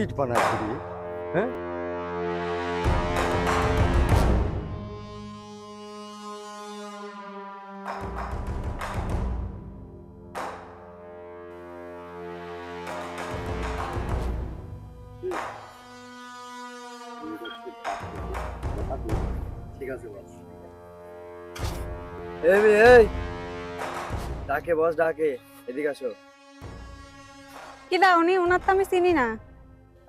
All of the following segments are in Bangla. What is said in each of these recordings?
ইট বানাচ্ছি রে? হ্যাঁ, ঠিক আছে বস। এই ডাকে বস ডাকে, এদিকে আসো। কি দা উনি ওনার তো আমি চিনি না।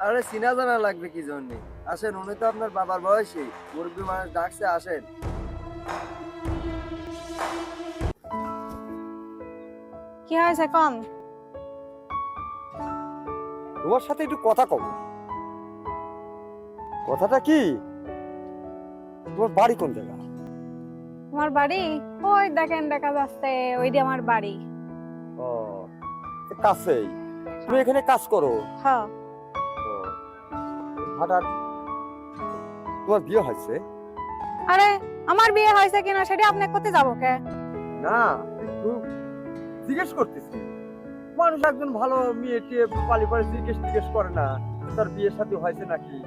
আরে চিনা জানা লাগবে কি জন্য? আসেন, উনি তো আপনার বাবার বয়সী মুরব্বী মানুষ, ডাকছে আসেন। কি হয়েছে কম? তোমার সাথে একটু কথা কব। কথাটা কি, তোমার বাড়ি কোন জায়গা? তোমার বাড়ি ওই দেখেন দেখা যাচ্ছে, ওইটি আমার বাড়ি। ও, কাছেই। তুমি এখানে কাজ করো? হ্যাঁ। ও, হঠাৎ তোমার বিয়ে হয়েছে? আরে আমার বিয়ে হয়েছে কিনা সেটা আপনি কোথায় যাবো কে? না, একটু জিজ্ঞেস করতেছি। মানুষ একজন ভালো মেয়ে টিয়ে পালি পালি জিজ্ঞেস করে না তার বিয়ের সাথে হয়েছে নাকি?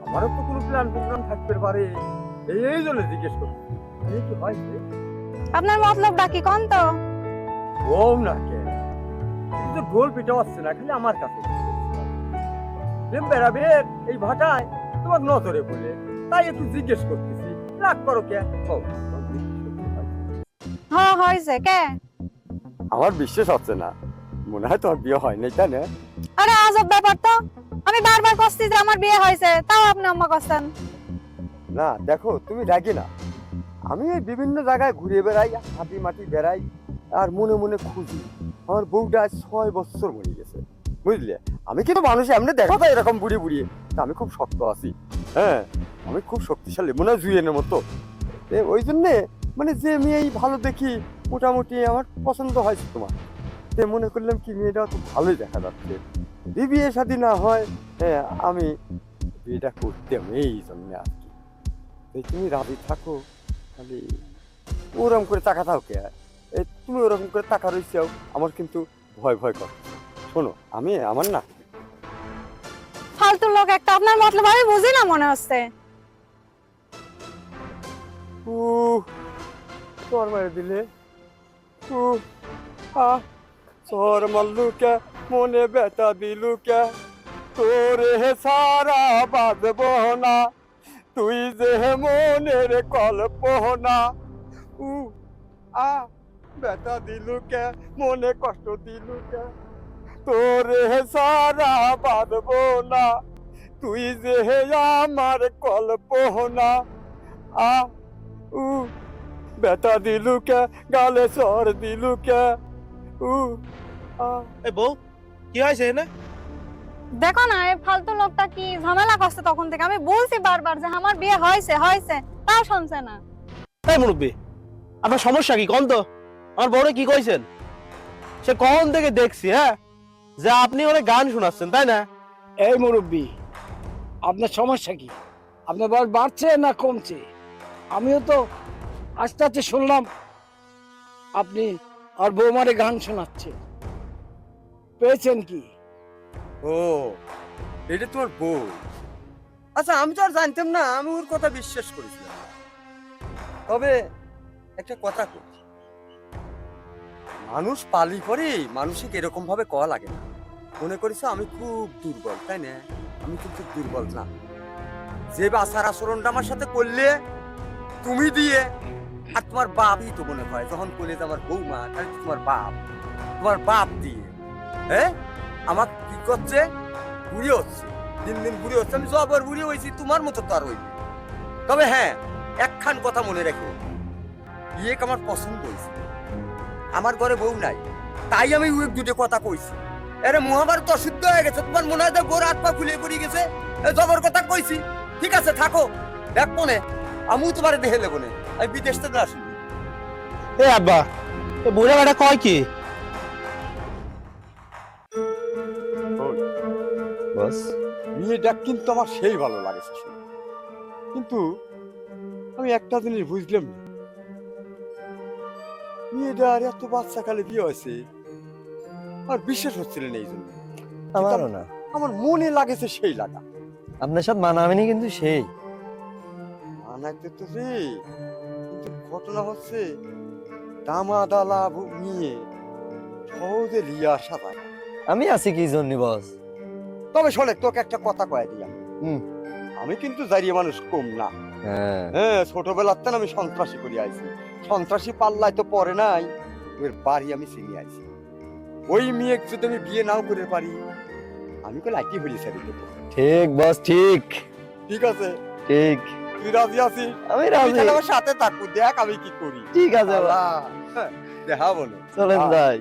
আমারও তো কোনো প্ল্যান প্রোগ্রাম থাকতে পারে, এই জন্য জিজ্ঞেস করছি। এই কি হয়েছে? আপনার মতলবটা কি কোন তো? ও না কে, কিন্তু ঢোল পিটা হচ্ছে না, খালি আমার কাছে বেড়াবে এই ভাটায় তোমার নজরে বলে, তাই একটু জিজ্ঞেস করতেছি। রাগ করো কে? হ্যাঁ হয়েছে কে? আমার বিশ্বাস হচ্ছে না, মনে হয় তোমার বিয়ে হয় নাই, তাই না? আরে আজব ব্যাপার তো, আমি বারবার কইছি যে আমার বিয়ে হয়েছে, তাও আপনি আম্মা কইছেন। না দেখো, তুমি রাগি না। আমি এই বিভিন্ন জায়গায় ঘুরে বেড়াই, হাঁটি মাটি বেড়াই, আর মনে মনে খুঁজি। আমার বউটা 6 বছর মরে গেছে, বুঝলে? আমি কিন্তু মানুষ এমনি দেখা যায় এরকম বুড়ি বুড়িয়ে, তা আমি খুব শক্ত আছি। হ্যাঁ, আমি খুব শক্তিশালী, মনে হয় জুয়েনের মতো। ওই জন্যে মানে যে মেয়েই ভালো দেখি, মোটামুটি আমার পছন্দ হয়েছে তোমার। তে মনে করলাম কি মেয়েটা তো ভালোই দেখা যাচ্ছে, যদি বিয়ে শাদী না হয়, হ্যাঁ আমি বিয়েটা করতাম এই জন্য আর কি। তুমি রাজি থাকো, খালি ওরকম করে তাকা থাও কে? তুমি ওরকম করে তাকা রইছাও, আমার কিন্তু ভয় ভয় কর। শোনো, আমি আমার না ফালতু লোক একটা, আপনার মতলব আমি বুঝি না মনে হচ্ছে। চর মারে দিলে, চর মারলু কে, মনে ব্যথা দিলু কে, তোরে সারা বাঁধব না, তুই যে মনের কল্পনা। ব্যথা দিলু কে, মনে কষ্ট দিলু কে, তোরে সারা বাঁধব না, তুই যে আমার কল্পনা। আ উ ব্যথা দিলু কে, গালে সর দিলু কে। উ আ এ বউ, কি হয়েছে এনে? দেখো না এই ফালতু লোকটা কি ঝামেলা করছে তখন থেকে, আমি বলছি বারবার যে আমার বিয়ে হয়েছে হয়েছে, তাও শুনছে না। এই মুরব্বী, আপনার সমস্যা কি কোন তো? আমার বউরে কি কইছেন? সে কখন থেকে দেখছি, হ্যাঁ, যে আপনি ওরে গান শোনাচ্ছেন, তাই না? এই মুরব্বী, আপনার সমস্যা কি? আপনার বয়স বাড়ছে না কমছে? আমিও তো আস্তে আস্তে শুনলাম আপনি আর বৌমারে গান শোনাচ্ছে, পেয়েছেন কি? ও, এটা তোমার বউ? আচ্ছা, আমি তো আর জানতাম না, আমি ওর কথা বিশ্বাস করেছিলাম। তবে একটা কথা কই, মানুষ পালি করে মানুষকে এরকম ভাবে কওয়া লাগে না। মনে করিস আমি খুব দুর্বল, তাই না? আমি কিন্তু দুর্বল না। যে আচার আচরণটা আমার সাথে করলে তুমি দিয়ে, আর তোমার বাপই তো মনে হয় যখন করলে আমার বৌমা, তাহলে তোমার বাপ দিয়ে, হ্যাঁ আমার কি করছে, বুড়ি হচ্ছে, দিন দিন বুড়ি হচ্ছে। আমি জবর বুড়ি হয়েছি, তোমার মতো তো আর হইনি। তবে হ্যাঁ, একখান কথা মনে রাখো, ইয়ে আমার পছন্দ হয়েছে। আমার ঘরে বউ নাই, তাই আমি ওই দুটো কথা কইছি। আরে মহাভারত অশুদ্ধ হয়ে গেছে, তোমার মনে হয় গোর হাত পা ফুলে পড়ে গেছে, জবর কথা কইছি। ঠিক আছে থাকো, দেখ মনে আমিও তোমার দেখে নেবো না, আমি বিদেশ থেকে আসি। এ আব্বা, এ বুড়া বেটা কয় কি? বস, মেয়েটা কিন্তু আমার সেই ভালো লাগেছে, কিন্তু আমি একটা জিনিস বুঝলাম না, মেয়েটার এত বাচ্চা কালে বিয়ে হয়েছে, আর বিশ্বাস হচ্ছিল না এই জন্য। আমারও না। আমার মনে লাগেছে সেই লাগা। আপনার সাথে মানাবেনি কিন্তু সেই। মানাইতে তো রে, কিন্তু ঘটনা হচ্ছে দামাদালা নিয়ে সহজে লিয়ে আসা যায় না। আমি আছি কি জন্য বস? তবে শোনে, তোকে একটা কথা কয়ে দিলাম, আমি কিন্তু জারিয়ে মানুষ কম না। হ্যাঁ, ছোটবেলাতে আমি সন্ত্রাসী করে আইছি। সন্ত্রাসী পাল্লায় তো পরে নাই, ওর বাড়ি আমি চিনি আইছি। ওই মেয়ে যদি আমি বিয়ে নাও করে পারি, আমি তো লাইটি হলি ছেড়ে দেবো। ঠিক বস, ঠিক ঠিক আছে, ঠিক। তুই রাজি আছিস? আমি তুই রাজি। তাহলে আমার সাথে থাকবো, দেখ আমি কি করি। ঠিক আছে বস। হ্যাঁ, দেখা বলো। চলেন যাই।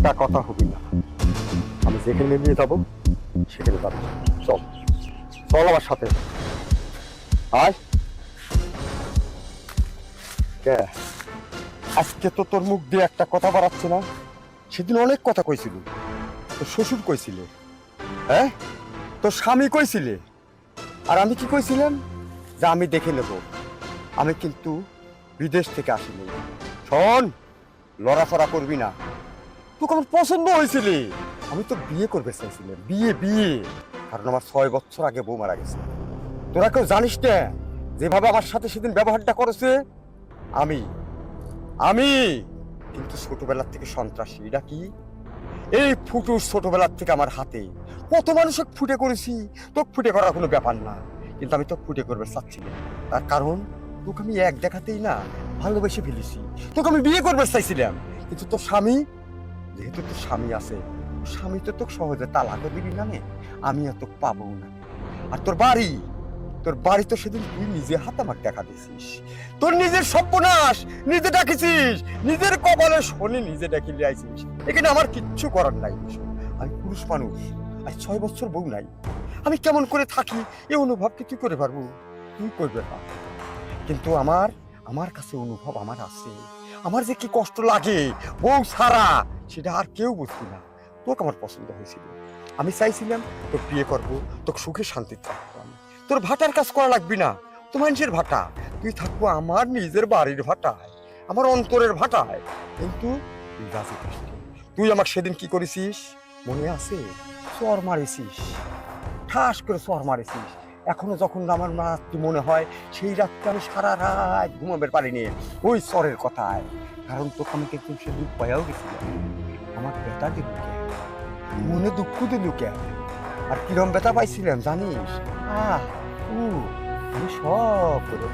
একটা কথা হবি না, আমি যেখানে নিয়ে যাবো সেখানে যাবো। চল চল আমার সাথে আয়। কে আজকে তো তোর মুখ দিয়ে একটা কথা বাড়াচ্ছে না? সেদিন অনেক কথা কইছিল, তোর শ্বশুর কইছিলে, হ্যাঁ তোর স্বামী কইছিলে, আর আমি কি কইছিলাম? যে আমি দেখে নেব। আমি কিন্তু বিদেশ থেকে আসিনি। শোন, লড়াফড়া করবি না। তোকে আমার পছন্দ হয়েছিল, আমি তো বিয়ে করবে চাইছিলাম। বিয়ে বিয়ে কারণ আমার 6 বছর আগে বউ মারা গেছে। তোরা কেউ জানিস না যেভাবে আমার সাথে সেদিন ব্যবহারটা করেছে? আমি আমি কিন্তু ছোটবেলার থেকে সন্ত্রাসী। এটা কি? এই ফুটুস ছোটবেলার থেকে আমার হাতে। কত মানুষকে ফুটে করেছি, তোকে ফুটে করার কোনো ব্যাপার না, কিন্তু আমি তোকে ফুটে করবে চাচ্ছি না। তার কারণ তোকে আমি এক দেখাতেই না ভালোবেসে ফেলেছি। তোকে আমি বিয়ে করবে চাইছিলাম, কিন্তু তোর স্বামী, যেহেতু তোর স্বামী আছে, স্বামী তো তোকে সহজে তালাকও দিবি না, আমি আর তোকে পাবো না। আর তোর বাড়ি তো সেদিন তুই নিজে হাতে আমাকে দেখা দিছিস। তোর নিজের সর্বনাশ নিজে ডাকিছিস, নিজের কপালে শনি নিজে ডাকি লিয়াইছিস। এখানে আমার কিচ্ছু করার নাই। আমি পুরুষ মানুষ, আর 6 বছর বউ নাই। আমি কেমন করে থাকি এই অনুভব কি তুই করে পারবো? তুই করবে না। কিন্তু আমার কাছে অনুভব আমার আছে। আমার যে কি কষ্ট লাগে বউ ছাড়া, সেটা আর কেউ বুঝবি না। তোকে আমার পছন্দ হয়েছিল, আমি চাইছিলাম তোকে বিয়ে করবো, তোকে সুখে শান্তিতে থাকবো। আমি তোর ভাটার কাজ করা লাগবি না, তো মানুষের ভাটা। তুই থাকবো আমার নিজের বাড়ির ভাটায়, আমার অন্তরের ভাটায়। কিন্তু তুই রাজি করিসনি। তুই আমাকে সেদিন কি করেছিস মনে আছে? চর মারেছিস, ঠাস করে চর মারেছিস। এখনো যখন আমার রাত্রি মনে হয়, সেই রাত্রে আমি সারা রাত ঘুমাবার পারিনি ওই চরের কথায়। কারণ তোকে আমি একদম সে দুঃখ পাইয়াও গেছিলাম। আমার বেটা দিল মনে দুঃখ দিল কে? আর কিরম বেটা পাইছিলাম জানিস? আমি সব করে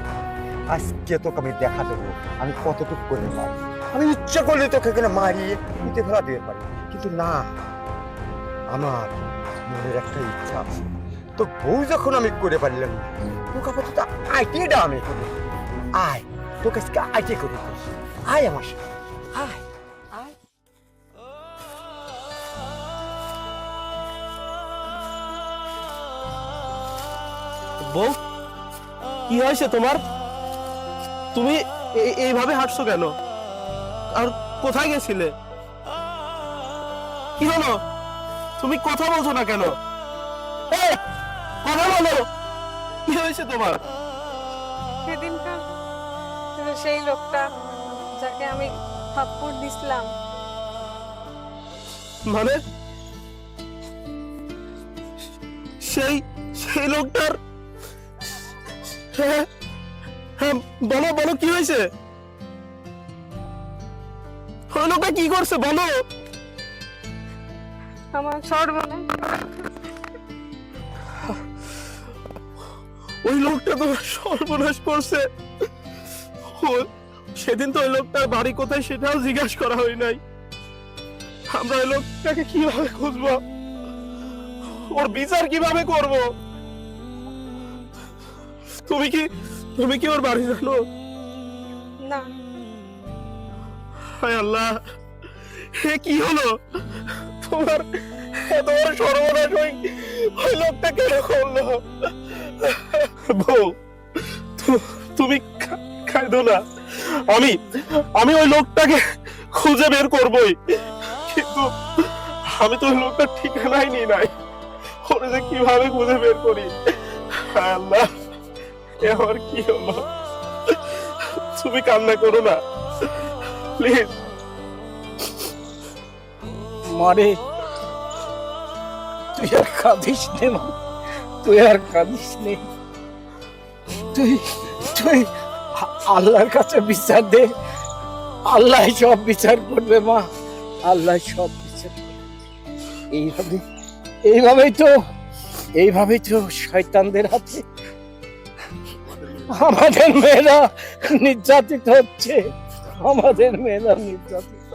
আজকে তোকে আমি দেখা দেবো আমি কতটুকু করে পারি। আমি ইচ্ছা করলে তোকে এখানে মারিয়ে উঠে ফেলা দিতে পারি, কিন্তু না, আমার মনের একটা ইচ্ছা আছে। তো বউ যখন আমি করে পারলাম না, তোকে আপাতত আইটিটা আমি করি। আয়, তোকে আজকে আইটি করে দিস। আয় আমার সাথে, আয় আয়। বউ, কি হয়েছে তোমার? তুমি এইভাবে হাঁটছো কেন? আর কোথায় গেছিলে? কি হলো? তুমি কথা বলছো না কেন? এই, কথা বলো, কি হয়েছে তোমার? সেদিনকার সেই লোকটা যাকে আমি থাপ্পড় দিছিলাম, মানে সেই সেই লোকটার? হ্যাঁ হ্যাঁ, বলো বলো, কি হয়েছে? ওই লোকটা কি করছে বলো? আমার সর্বনাশ। ওই লোকটা তো সর্বনাশ করছে। সেদিন তো ওই লোকটার বাড়ি কোথায় সেটাও জিজ্ঞাসা করা হয় নাই। আমরা ওই লোকটাকে কিভাবে খুঁজবো? ওর বিচার কিভাবে করব? তুমি কি ওর বাড়ি জানো? না, হায় আল্লাহ, এ কি হলো? তোমার এত বড় সর্বনাশ ওই লোকটা কেন করলো? বউ, তুমি খাইদো না। আমি ওই লোকটাকে খুঁজে বের করবই, কিন্তু আমি তো ওই লোকটার ঠিকানাই নিই নাই। ওরা যে কিভাবে খুঁজে বের করি। হায় আল্লাহ, এ আমার কি হলো? তুমি কান্না করো না প্লিজ। মারে, তুই আর কাঁদিস নে মা, তুই আর কাঁদিস নে। তুই তুই আল্লাহর কাছে বিচার দে, আল্লাহ সব বিচার করবে মা, আল্লাহ সব বিচার করবে। এইভাবেই তো শয়তানদের হাতে আমাদের মেয়েরা নির্যাতিত হচ্ছে, আমাদের মেয়েরা নির্যাতিত।